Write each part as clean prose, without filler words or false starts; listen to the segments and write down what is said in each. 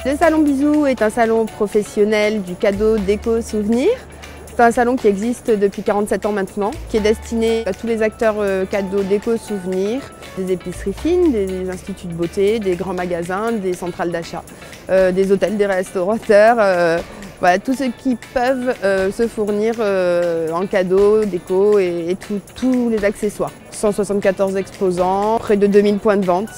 Le salon Bisou est un salon professionnel du cadeau, déco, souvenir. C'est un salon qui existe depuis 47 ans maintenant, qui est destiné à tous les acteurs cadeaux, déco, souvenirs, des épiceries fines, des instituts de beauté, des grands magasins, des centrales d'achat, des hôtels, des restaurateurs, voilà, tous ceux qui peuvent se fournir en cadeaux, déco et tous les accessoires. 174 exposants, près de 2000 points de vente.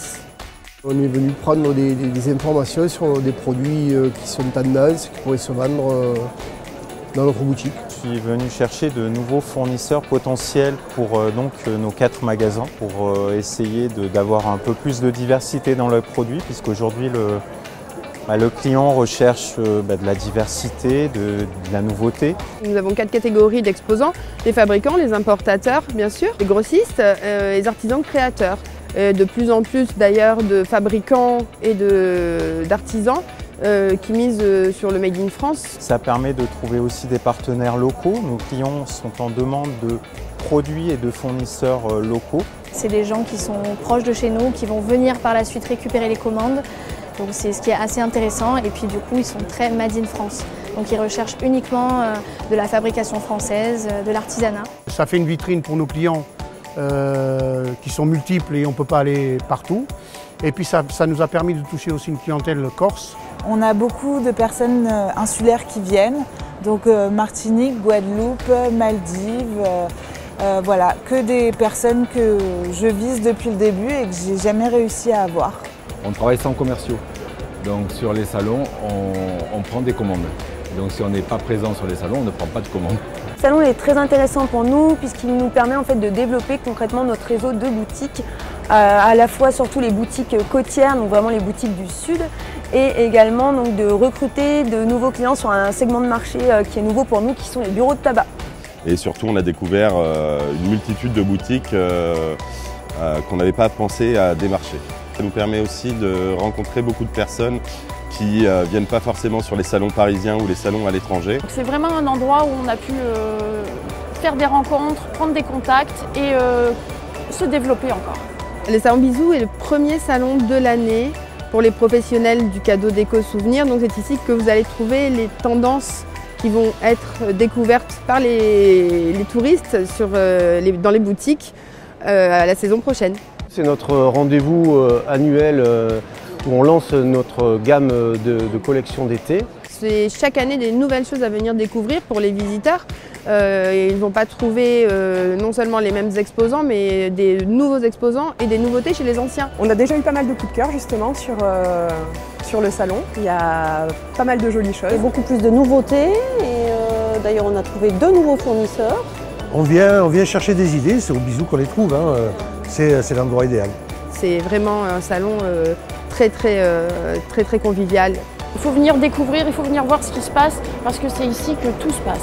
On est venu prendre des informations sur des produits qui sont tendance, qui pourraient se vendre dans notre boutique. Je suis venu chercher de nouveaux fournisseurs potentiels pour nos 4 magasins pour essayer d'avoir un peu plus de diversité dans leurs produits, puisqu'aujourd'hui le client recherche de la diversité, de la nouveauté. Nous avons 4 catégories d'exposants, les fabricants, les importateurs bien sûr, les grossistes, les artisans créateurs. De plus en plus d'ailleurs de fabricants et d'artisans qui misent sur le Made in France. Ça permet de trouver aussi des partenaires locaux. Nos clients sont en demande de produits et de fournisseurs locaux. C'est des gens qui sont proches de chez nous, qui vont venir par la suite récupérer les commandes. Donc c'est ce qui est assez intéressant et puis du coup ils sont très Made in France. Donc ils recherchent uniquement de la fabrication française, de l'artisanat. Ça fait une vitrine pour nos clients qui sont multiples et on ne peut pas aller partout. Et puis ça nous a permis de toucher aussi une clientèle corse. On a beaucoup de personnes insulaires qui viennent, donc Martinique, Guadeloupe, Maldives, voilà, que des personnes que je vise depuis le début et que j'ai jamais réussi à avoir. On travaille sans commerciaux, donc sur les salons on prend des commandes. Donc si on n'est pas présent sur les salons, on ne prend pas de commandes. Le salon est très intéressant pour nous puisqu'il nous permet en fait de développer concrètement notre réseau de boutiques, à la fois surtout les boutiques côtières, donc vraiment les boutiques du sud, et également donc, de recruter de nouveaux clients sur un segment de marché qui est nouveau pour nous, qui sont les bureaux de tabac. Et surtout on a découvert une multitude de boutiques qu'on n'avait pas pensé à démarcher. Ça nous permet aussi de rencontrer beaucoup de personnes qui ne viennent pas forcément sur les salons parisiens ou les salons à l'étranger. C'est vraiment un endroit où on a pu faire des rencontres, prendre des contacts et se développer encore. Le salon Bisou est le premier salon de l'année pour les professionnels du cadeau déco souvenir. Donc c'est ici que vous allez trouver les tendances qui vont être découvertes par les touristes dans les boutiques à la saison prochaine. C'est notre rendez-vous annuel où on lance notre gamme de collections d'été. C'est chaque année des nouvelles choses à venir découvrir pour les visiteurs. Ils ne vont pas trouver non seulement les mêmes exposants, mais des nouveaux exposants et des nouveautés chez les anciens. On a déjà eu pas mal de coups de cœur justement sur le salon. Il y a pas mal de jolies choses. Il y a beaucoup plus de nouveautés et d'ailleurs on a trouvé 2 nouveaux fournisseurs. On vient chercher des idées, c'est au Bisou qu'on les trouve, hein. C'est l'endroit idéal. C'est vraiment un salon très convivial. Il faut venir découvrir, il faut venir voir ce qui se passe parce que c'est ici que tout se passe.